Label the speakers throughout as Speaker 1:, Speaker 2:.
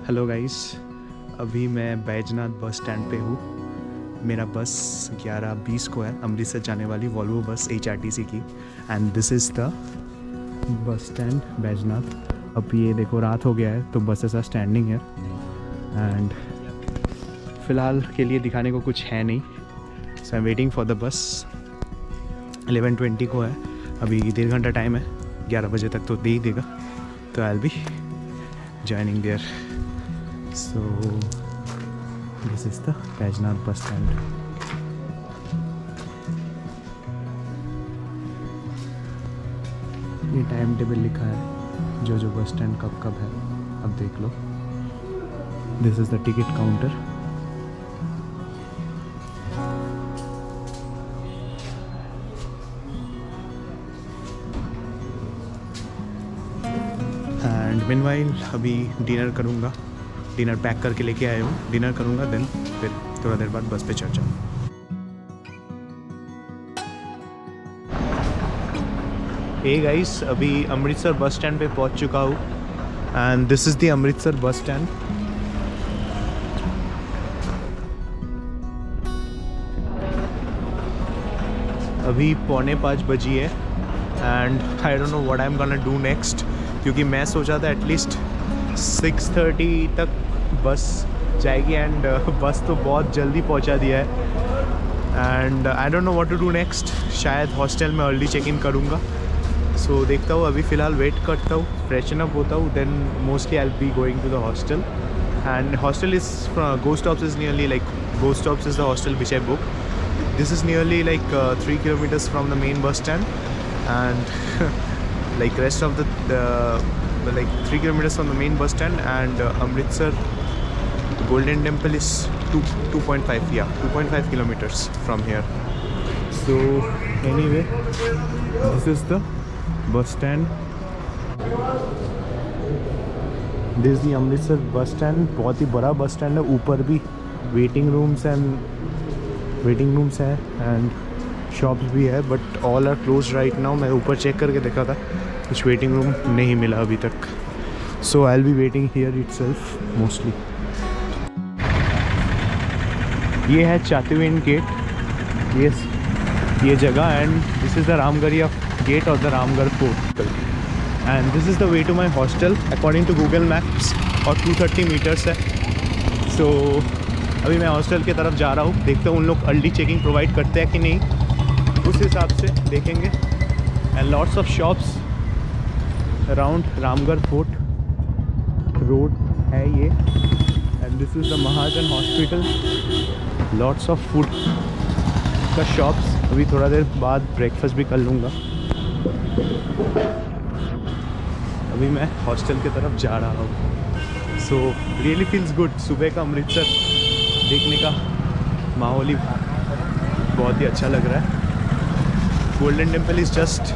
Speaker 1: Hello guys, अभी मैं Baijnath bus stand पे हूँ। मेरा बस 11:20 को है, अमृतसर जाने वाली वॉल्वो बस HRTC की। And this is the bus stand Baijnath. अब ये देखो रात हो गया है तो बसेस आर स्टैंडिंग है एंड फ़िलहाल के लिए दिखाने को कुछ है नहीं। So I am waiting for the bus. 11:20 को है, अभी 1.5 घंटा टाइम है, 11 बजे तक तो दे ही देगा। तो आई will B joining there. So this is the Baijnath bus stand. ये टाइम टेबल लिखा है जो बस स्टैंड कब कब है, अब देख लो। This is the ticket counter. And meanwhile अभी डिनर करूँगा, डिनर पैक करके लेके आया हूँ, डिनर करूँगा देन फिर थोड़ा देर बाद बस पे चढ़ जाऊँ। हे गाइस, अभी अमृतसर बस स्टैंड पे पहुँच चुका हूँ and this is the Amritsar bus stand. अभी 4:45 बजी है and I don't know what I am gonna do next, क्योंकि मैं सोचा था एटलीस्ट 6:30 तक बस जाएगी एंड बस तो बहुत जल्दी पहुंचा दिया है and I don't know what to do next. शायद हॉस्टल में अर्ली चेक इन करूँगा। सो देखता हूँ, अभी फ़िलहाल वेट करता हूँ, फ्रेशन अप होता हूँ, then mostly I will be going to the hostel. And hostel is Go Stops is nearly like Go Stops is the hostel which I book. This is nearly like 3 kilometers from the main bus stand and like rest of the like 3 kilometers from the main bus stand and Amritsar Golden Temple is 2.5 kilometers from here. So anyway, this is the bus stand. This is the Amritsar bus stand. बहुत ही बड़ा bus stand है, ऊपर भी waiting rooms है and shops भी है, but all are close right now. मैं ऊपर चेक करके देखा था, कुछ वेटिंग रूम नहीं मिला अभी तक। So I will be waiting here itself mostly. ये है चातुविन गेट, ये जगह and this is the Ramgarhia gate और the Ramgarh fort and this is the way to my hostel according to Google Maps और 230 मीटर्स है। सो अभी मैं हॉस्टल की तरफ जा रहा हूँ, देखता हूँ उन लोग अर्ली चेकिंग प्रोवाइड करते हैं कि नहीं, उस हिसाब से देखेंगे। And lots of shops around Ramgarh fort road है ये and this is the Mahajan hospital. Lots of food का शॉप्स। अभी थोड़ा देर बाद ब्रेकफास्ट भी कर लूँगा। अभी मैं हॉस्टल की तरफ जा रहा हूँ। So really feels good. सुबह का अमृतसर देखने का माहौल ही बहुत ही अच्छा लग रहा है। Golden Temple is just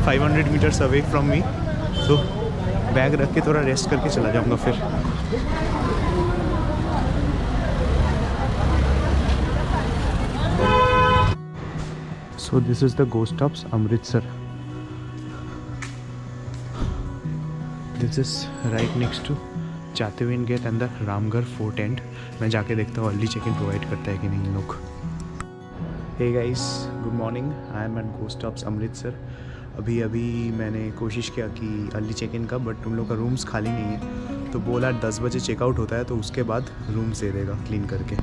Speaker 1: 500 meters away from me. So bag रख के थोड़ा रेस्ट करके चला जाऊंगा फिर। So this is the Go Stops Amritsar. This is right next to Chatiwind gate and the Ramgarh fort and. मैं जाके देखता हूँ अर्ली चेक इन प्रोवाइड करता है कि नहीं इन लोग। Hey guys, good morning. I am at Go Stops Amritsar. अभी मैंने कोशिश किया कि अर्ली चेक इन का, बट उन लोग का रूम्स खाली नहीं है, तो बोला 10 बजे चेकआउट होता है तो उसके बाद रूम्स दे देगा क्लीन करके।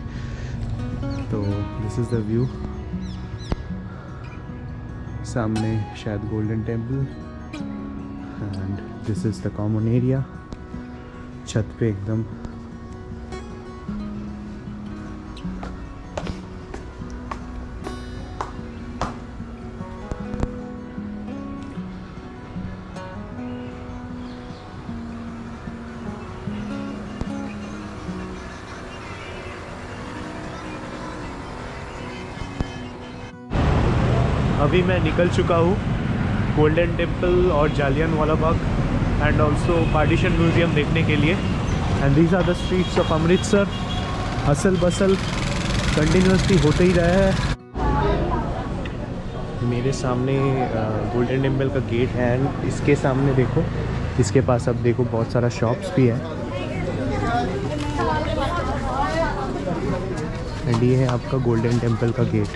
Speaker 1: तो दिस इज़ द व्यू। सामने शायद golden Temple and this is the common area. छत पे एकदम अभी मैं निकल चुका हूँ गोल्डन टेम्पल और Jallianwala Bagh and also Partition Museum देखने के लिए। And these are the streets of Amritsar. Hustle bustle continuously होते ही रहा है। मेरे सामने गोल्डन टेम्पल का गेट है एंड इसके सामने देखो, इसके पास अब देखो बहुत सारा शॉप्स भी है एंड ये है आपका गोल्डन टेम्पल का gate.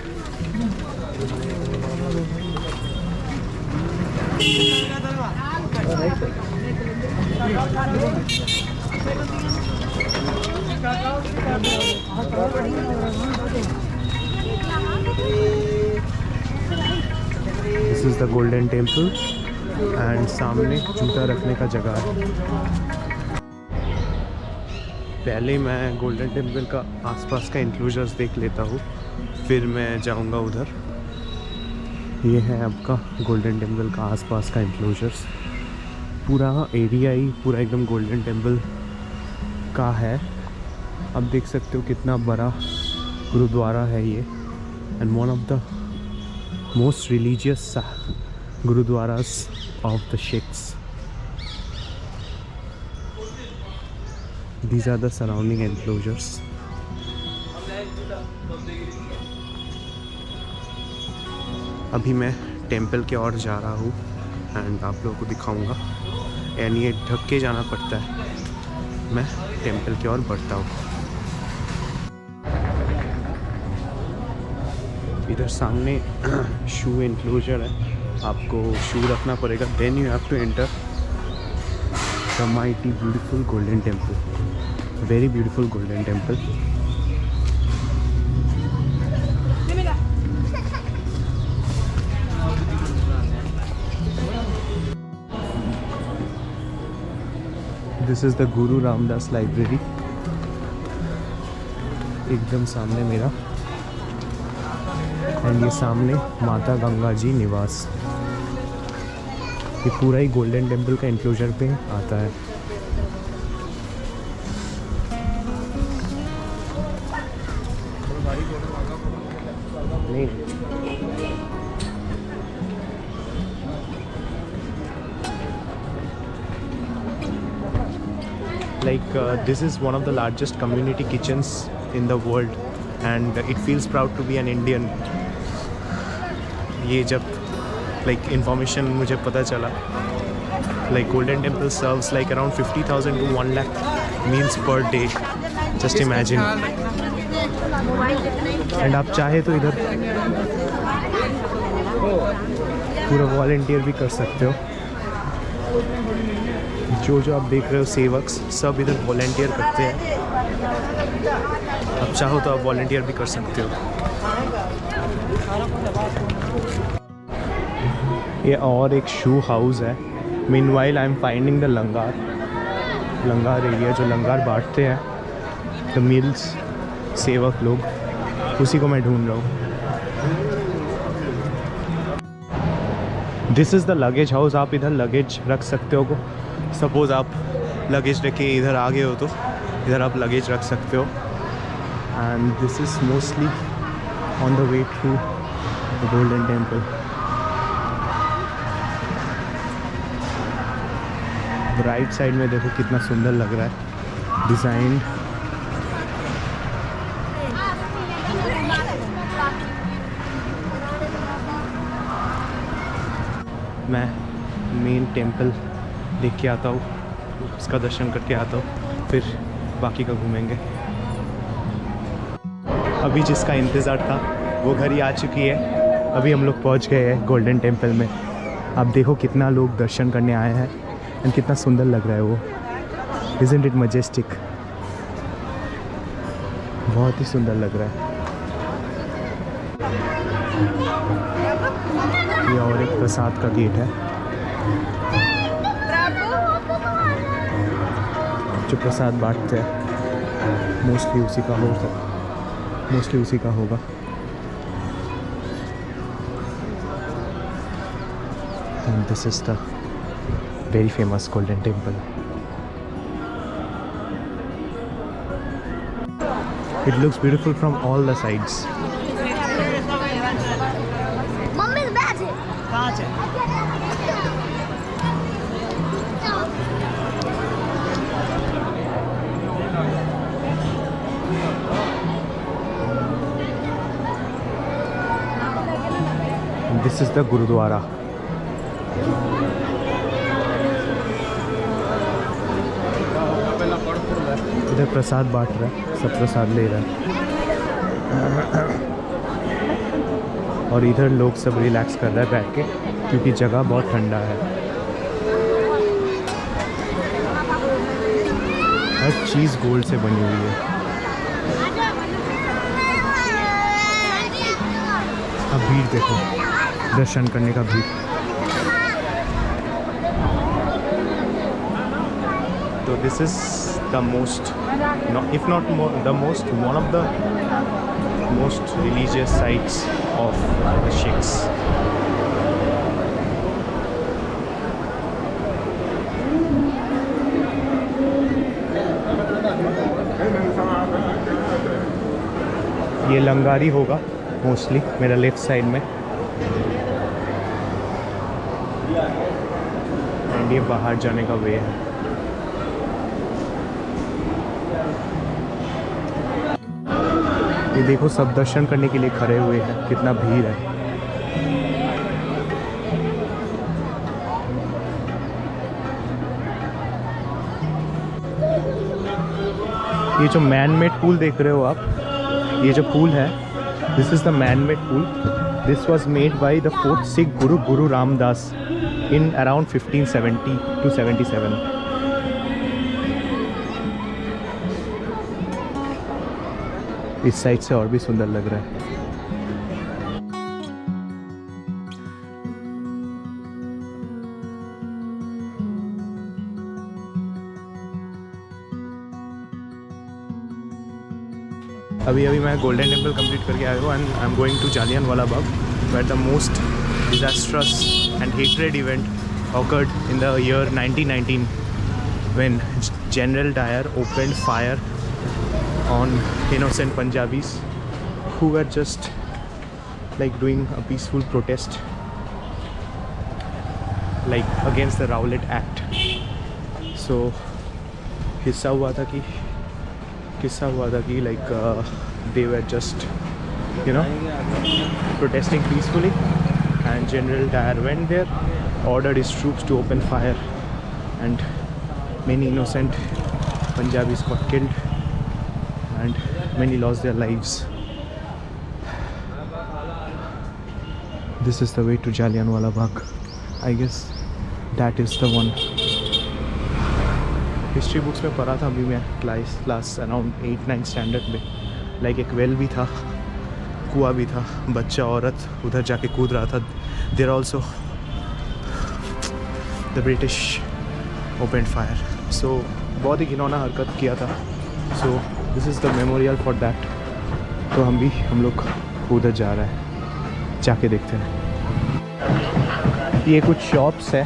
Speaker 1: This is the Golden Temple and सामने जूता रखने का जगह है। पहले मैं गोल्डन टेम्पल का आसपास का इंक्लोजर्स देख लेता हूँ, फिर मैं जाऊँगा उधर। ये है आपका गोल्डन टेम्पल का आसपास का इंक्लोजर्स। पूरा एरिया ही पूरा एकदम गोल्डन टेम्पल का है। आप देख सकते हो कितना बड़ा गुरुद्वारा है ये, and one of the most religious gurdwaras of the Sikhs. These are the surrounding enclosures. अभी मैं टेंपल के ओर जा रहा हूँ एंड आप लोगों को दिखाऊंगा। एंड ये ढक के जाना पड़ता है। मैं टेंपल की ओर बढ़ता हूँ। इधर सामने शू एनक्लोजर है, आपको शू रखना पड़ेगा, then you have to enter the mighty beautiful Golden Temple. Very beautiful Golden Temple. This is the Guru Ramdas library, एकदम सामने मेरा। एंड ये सामने माता गंगा जी निवास। ये पूरा ही गोल्डन टेम्पल का इंक्लोजर पे आता है। नहीं, like this is one of the largest community kitchens in the world and it feels proud to be an Indian. ये जब information मुझे पता चला, Golden Temple serves around 50,000 to 1 lakh meals per day. Just imagine. And आप चाहे तो इधर पूरा वॉलंटियर भी कर सकते हो। जो आप देख रहे हो सेवक्स सब इधर वॉलंटियर करते हैं। आप चाहो तो आप वॉलंटियर भी कर सकते हो। ये और एक शू हाउस है। Meanwhile I am finding the langar area, जो लंगार बांटते हैं द मील्स सेवक लोग, उसी को मैं ढूंढ रहा हूँ। This is the luggage house. आप इधर लगेज रख सकते हो। सपोज़ आप लगेज रख के इधर आ गए हो तो इधर आप लगेज रख सकते हो। And this is mostly on the way to the Golden Temple. Right side में देखो कितना सुंदर लग रहा है डिज़ाइन। मैं मेन टेम्पल देख के आता हूँ, उसका दर्शन करके आता हूँ, फिर बाकी का घूमेंगे। अभी जिसका इंतज़ार था वो घड़ी आ चुकी है। अभी हम लोग पहुँच गए हैं गोल्डन टेम्पल में। आप देखो कितना लोग दर्शन करने आए हैं एंड कितना सुंदर लग रहा है वो। Isn't it majestic? बहुत ही सुंदर लग रहा है। ये और एक प्रसाद का गेट है, जो प्रसाद बांटते हैं। मोस्टली उसी का होगा। And this is the very famous Golden Temple. It looks beautiful from all the sides.
Speaker 2: Mommy's magic.
Speaker 1: This is the Gurudwara. इधर प्रसाद बांट रहा है, सब प्रसाद ले रहा है। और इधर लोग सब रिलैक्स कर रहे हैं बैठ के, क्योंकि जगह बहुत ठंडा है। हर चीज़ गोल्ड से बनी हुई है। अब भीड़ देखो, दर्शन करने का भीड़। तो this is the most, if not more, the most, one of the most religious sites of the Sikhs. ये लंगारी होगा मोस्टली मेरा लेफ्ट साइड में, एंड ये बाहर जाने का वे है। ये देखो सब दर्शन करने के लिए खड़े हुए हैं, कितना भीड़ है। ये जो मैन मेड पूल देख रहे हो आप, ये जो पूल है, this is the man made pool. This was made by the fourth Sikh Guru, Guru Ramdas, in around 1570 to 77। इस साइड से और भी सुंदर लग रहा है। अभी मैं गोल्डन टेम्पल कंप्लीट करके आया हूँ, and I am going to Jallianwala Bagh, where the most disastrous and hatred event occurred in the year 1919 when General Dyer opened fire on innocent Punjabis who were just like doing a peaceful protest like against the Rowlatt Act. So किस्सा हुआ था कि like they were just, you know, protesting peacefully, and General Dyer went there, ordered his troops to open fire, and many innocent Punjabis got killed and many lost their lives. This is the way to Jallianwala Bagh. I guess that is the one. History books में पढ़ा था अभी मैं class around 8-9 standard में, like एक well भी था, कुआं भी था, बच्चा औरत उधर जाके कूद रहा था। There also the British open fire. So बहुत ही घिनौना हरकत किया था। So this is the memorial for that. तो हम लोग उधर जा रहे हैं, जाके देखते हैं। ये कुछ शॉप्स है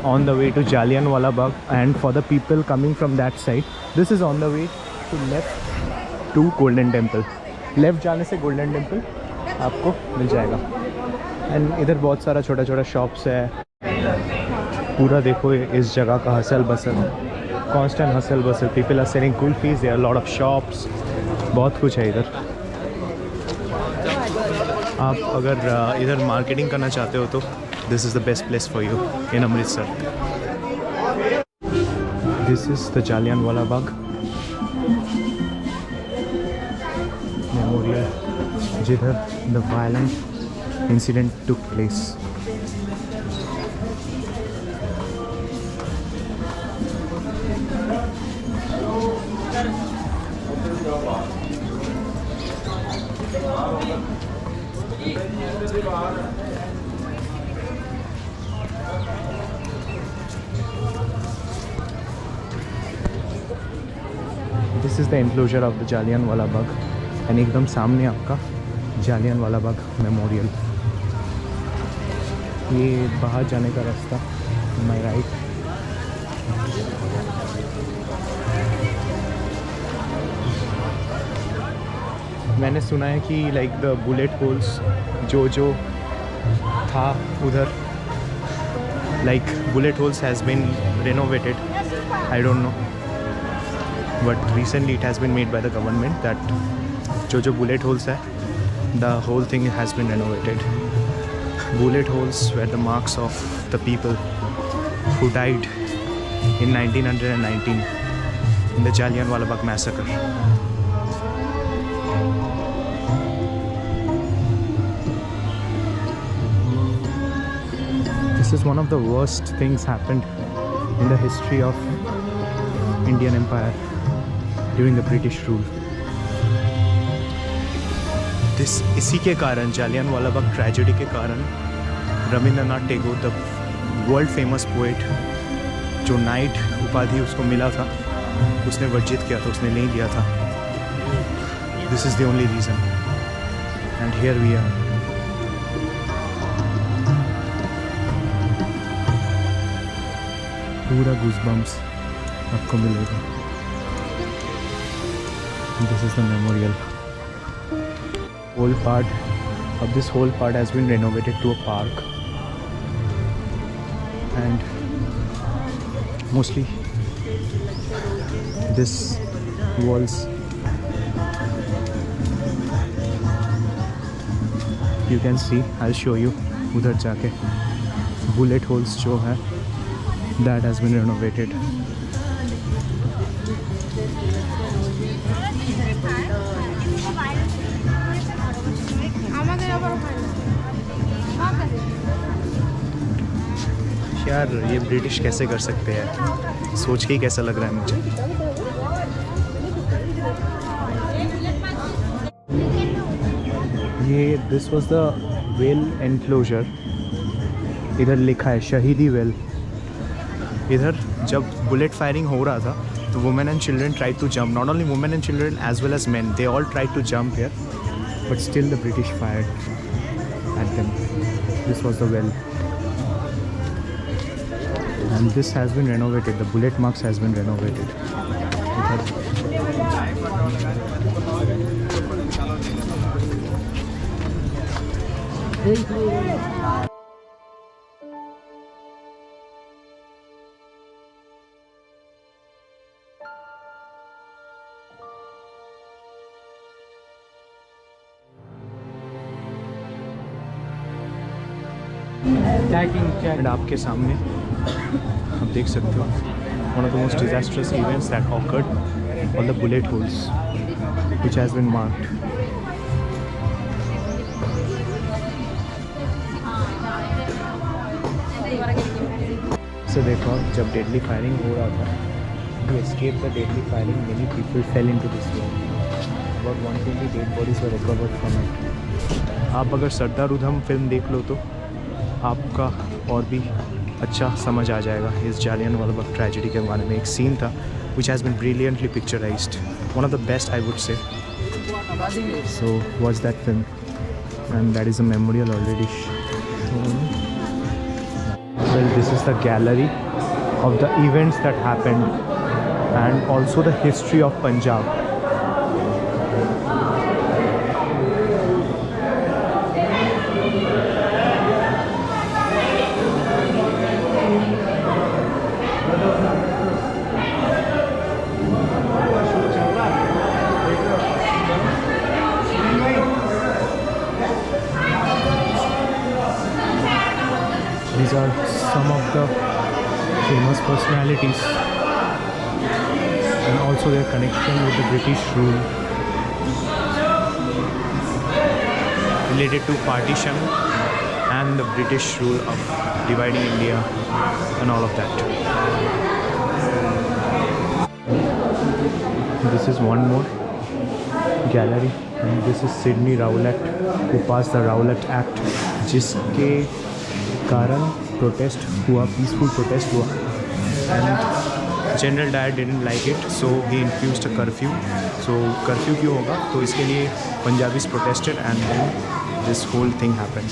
Speaker 1: on the way to Jallianwala Bagh, and for the people coming from that side, this is on the way to left to Golden Temple. Left जाने से Golden Temple आपको मिल जाएगा। एंड इधर बहुत सारा छोटा छोटा शॉप्स है। पूरा देखो इस जगह का hustle bustle, constant hustle bustle. People are selling kulfis, there are lot of shops, बहुत कुछ है इधर। आप अगर इधर मार्केटिंग करना चाहते हो तो this is the best place for you in Amritsar. This is the Jallianwala Bagh Memorial, जिधर the violent incident took place. This is the enclosure of the Jallianwala Bagh, and एकदम सामने आपका जालियनवाला बाग मेमोरियल। ये बाहर जाने का रास्ता, माय राइट। मैंने सुना है कि लाइक द बुलेट होल्स जो था उधर, like bullet holes has been renovated, I don't know, but recently it has been made by the government that जो bullet holes है, the whole thing has been renovated. Bullet holes were the marks of the people who died in 1919 in the Jallianwala Bagh massacre. This is one of the worst things happened in the history of Indian Empire during the British rule. इसी के कारण, Jallianwala Bagh tragedy के कारण, Rabindranath Tagore, the world famous poet, जो night उपाधि उसको मिला था, उसने वर्जित किया था, उसने नहीं लिया था. This is the only reason. And here we are. पूरा गूज़बम्प्स आपको मिलेगा. This is the memorial. Whole part of this whole part has been renovated to a park, and mostly this walls you can see. I'll show you उधर जाके bullet holes जो है that has been renovated. यार ये British कैसे कर सकते हैं, सोच के ही कैसा लग रहा है मुझे. ये this was the well enclosure. इधर लिखा है शहीदी वेल. इधर जब बुलेट फायरिंग हो रहा था तो women and children tried to jump. Not only women and children as well as men, they all tried to jump here, but still the British fired at them. This was the well. And this has been renovated. The bullet marks has been renovated. And आपके सामने आप देख सकते हो one of the most disastrous events that occurred on the bullet holes which has been marked. So देखो जब deadly firing हो रहा था, to escape the deadly firing many people fell into this room. About 120 dead bodies were recovered from it. आप अगर Sardar Udham film देख लो तो आपका और भी अच्छा समझ आ जाएगा इस जालियनवाला बाग ट्रेजेडी के बारे में. एक सीन था which has been brilliantly picturized, one of the best I would say. So watch that film, and that is a memorial already shown. Well, this is the gallery of the events that happened and also the history of Punjab. These are some of the famous personalities and also their connection with the British rule related to partition and the British rule of dividing India and all of that. This is one more gallery, and this is Sidney Rowlatt, who passed the Rowlatt Act, जिसके कारण protest हुआ, peaceful protest हुआ, and General Dyer didn't like it, so he infused a curfew. So curfew क्यों होगा, तो इसके लिए Punjabis protested and then this whole thing happened.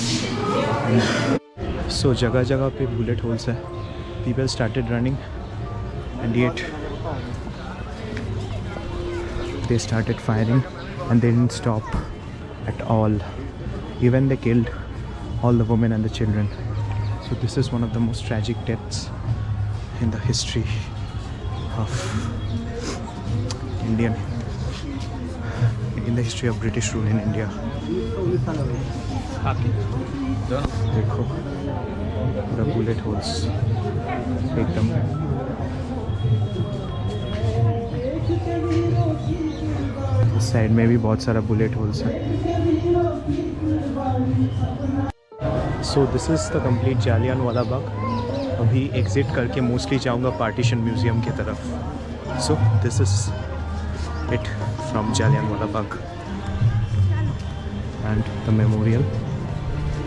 Speaker 1: So जगह जगह पे बुलेट होल्स है. People started running and yet they started firing and they didn't stop at all. Even they killed all the women and the children. So this is one of the most tragic deaths in the history of in the history of British rule in India. देखो the bullet holes एकदम. इस side में भी बहुत सारा bullet holes है. So this is the complete Jallianwala Bagh. अभी exit करके मोस्टली जाऊंगा पार्टीशन म्यूज़ियम की तरफ। So this is it from Jallianwala Bagh and the memorial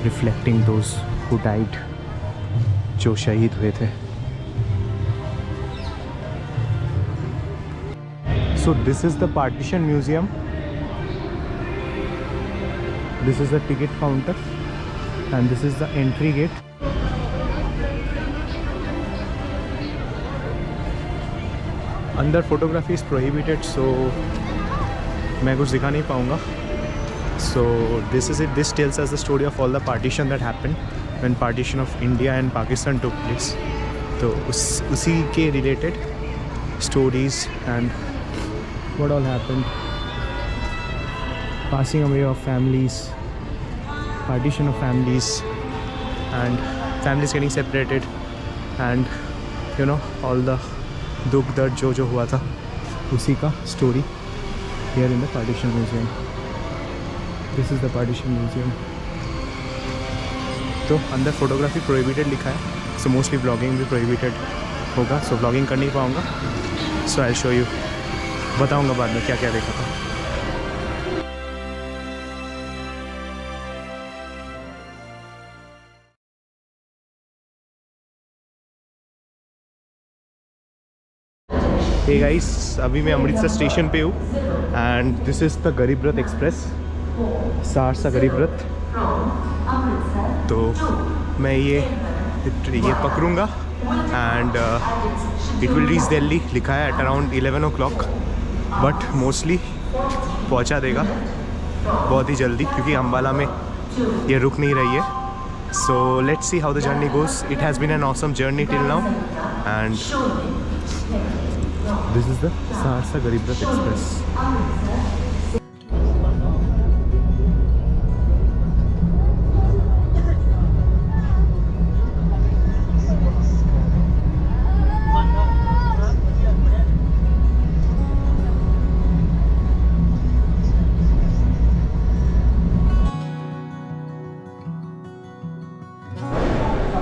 Speaker 1: reflecting those who died, जो शहीद हुए थे। So this is the Partition Museum. This is the ticket counter and this is the entry gate. अंदर photography is prohibited, so मैं कुछ दिखा नहीं पाऊँगा। So this is it, this tells us the story of all the partition that happened when partition of India and Pakistan took place. तो उसी के related stories and what all happened, passing away of families, partition of families and families getting separated, and you know all the dukh dard जो हुआ था, उसी का story here in the partition museum. This is the partition museum. तो अंदर photography prohibited लिखा है, so mostly blogging भी प्रोहिबिटेड होगा, सो ब्लॉगिंग कर नहीं पाऊँगा। सो आई शो यू, बताऊँगा बाद में क्या क्या देखा था। हे गाइस, अभी मैं अमृतसर स्टेशन पे हूँ एंड दिस इज़ द गरीब रथ एक्सप्रेस, सहरसा गरीब रथ। तो मैं ये पकड़ूँगा and it will reach Delhi, लिखा है at around 11 o'clock, but mostly पहुँचा देगा बहुत ही जल्दी क्योंकि अम्बाला में ये रुक नहीं रही है। So let's see how the journey goes. It has been an awesome journey till now and this is the Saharsa Garib Rath Express.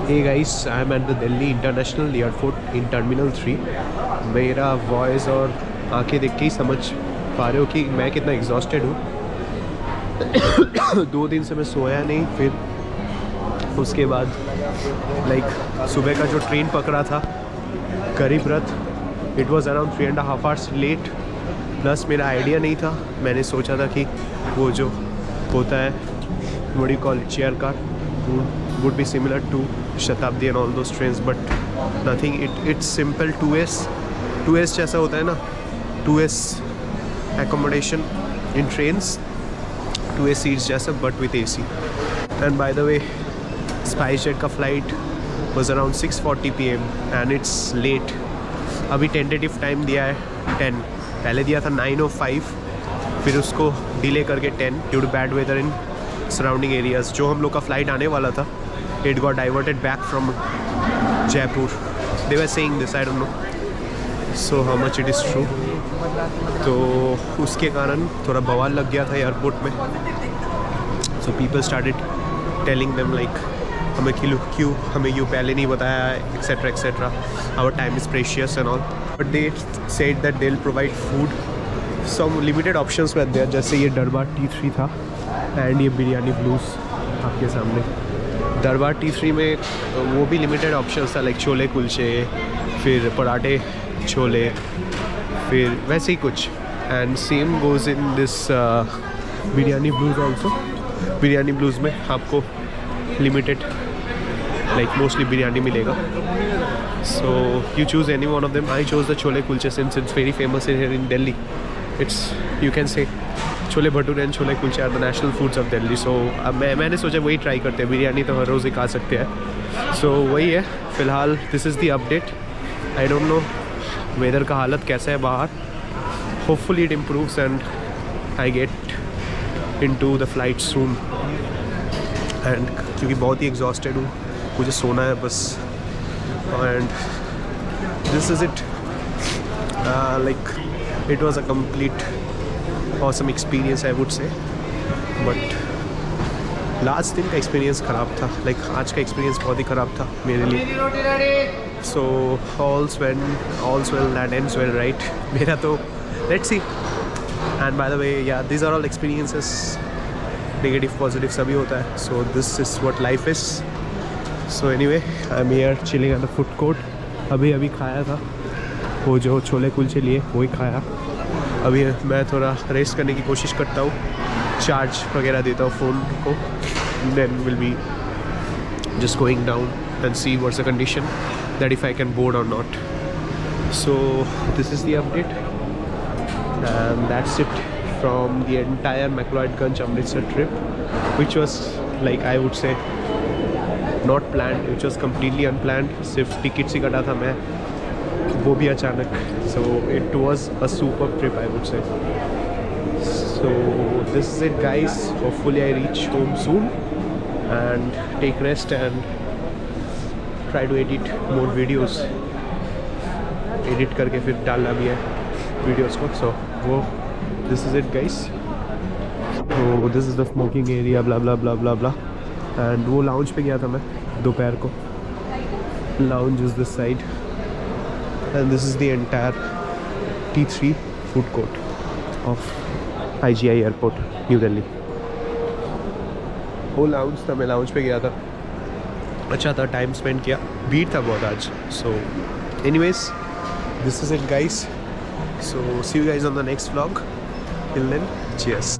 Speaker 1: Hey guys, I am at the Delhi International Airport in Terminal 3. मेरा voice और आंखें देख के ही समझ पा रहे हो कि मैं कितना एग्जॉस्टेड हूँ। 2 दिन से मैं सोया नहीं, फिर उसके बाद सुबह का जो ट्रेन पकड़ा था Garib Rath, it was around 3.5 hours लेट, प्लस मेरा आइडिया नहीं था। मैंने सोचा था कि वो जो होता है what do you call it, chair car would be similar to Shatabdi and all those trains, but nothing. It's simple 2S जैसा होता है ना, 2S accommodation in trains, 2S seats जैसा but with AC. And by the way, SpiceJet का flight was around 6:40 PM and it's late. अभी tentative time दिया है 10, पहले दिया था 9:05, फिर उसको डिले करके 10 due to bad weather in surrounding areas. जो हम लोग का फ्लाइट आने वाला था, it got diverted back from Jaipur. They were saying this, I don't know. So how much it is true. तो उसके कारण थोड़ा बवाल लग गया था एयरपोर्ट में. So people started telling them like हमें क्यों हमें यूँ पहले नहीं बताया, etc etc. Our time is precious and all. But they said that they'll provide food. Some limited options were there, जैसे ये दरबार T3 था एंड ये बिरयानी ब्लूज आपके सामने। दरबार T3 में वो भी लिमिटेड ऑप्शंस था, लाइक छोले कुलचे, फिर पराठे छोले, फिर वैसे ही कुछ। And same goes in this Biryani Blues also. Biryani Blues में आपको लिमिटेड लाइक मोस्टली बिरयानी मिलेगा। So you choose any one of them. I chose the chole kulche since it's very famous in here in Delhi. It's you can say chole bhature and chole kulche are the national foods of Delhi. सो अब मैंने सोचा वही try करते हैं, बिरयानी तो हर रोज़ ही खा सकते हैं। सो वही है फ़िलहाल, this is the update. I don't know whether का हालत कैसा है बाहर। Hopefully it improves and I get into the flight soon. And क्योंकि बहुत ही एग्जॉस्टेड हूँ, मुझे सोना है बस। And this is it, like it was a complete awesome experience, I would say, but last दिन का एक्सपीरियंस ख़राब था, लाइक आज का एक्सपीरियंस बहुत ही ख़राब था मेरे लिए. सो all's well that ends well, right? मेरा तो let's see. And by the way, yeah, these are all experiences, negative positive सभी होता है. So this is what life is. So anyway, I'm here chilling at the food court. अभी खाया था वो जो छोले कुलचे लिए, वही खाया. अभी मैं थोड़ा रेस्ट करने की कोशिश करता हूँ, चार्ज वगैरह देता हूँ फ़ोन को. Then will be just going down and see what's the condition, that if I can board or not. So this is the update, and that's it from the entire McLeodganj Amritsar trip, which was, like, I would say not planned, which was completely unplanned. सिर्फ ticket ही कटा था मैं, वो भी अचानक. So it was a superb trip, I would say. So this is it, guys. Hopefully I reach home soon and take rest and try to edit more videos. Edit करके फिर डालना भी है videos को. So वो this is it, guys. So this is the smoking area, blah blah blah blah blah. And वो lounge पे गया था मैं दोपहर को. Lounge is this side, and this is the entire T3 food court of IGI Airport, New Delhi. वो lounge था, मैं लाउंज पे गया था, अच्छा था, टाइम स्पेंड किया. भीड़ था बहुत आज. So anyways, this is it, guys. So see you guys on the next vlog. Till then, cheers.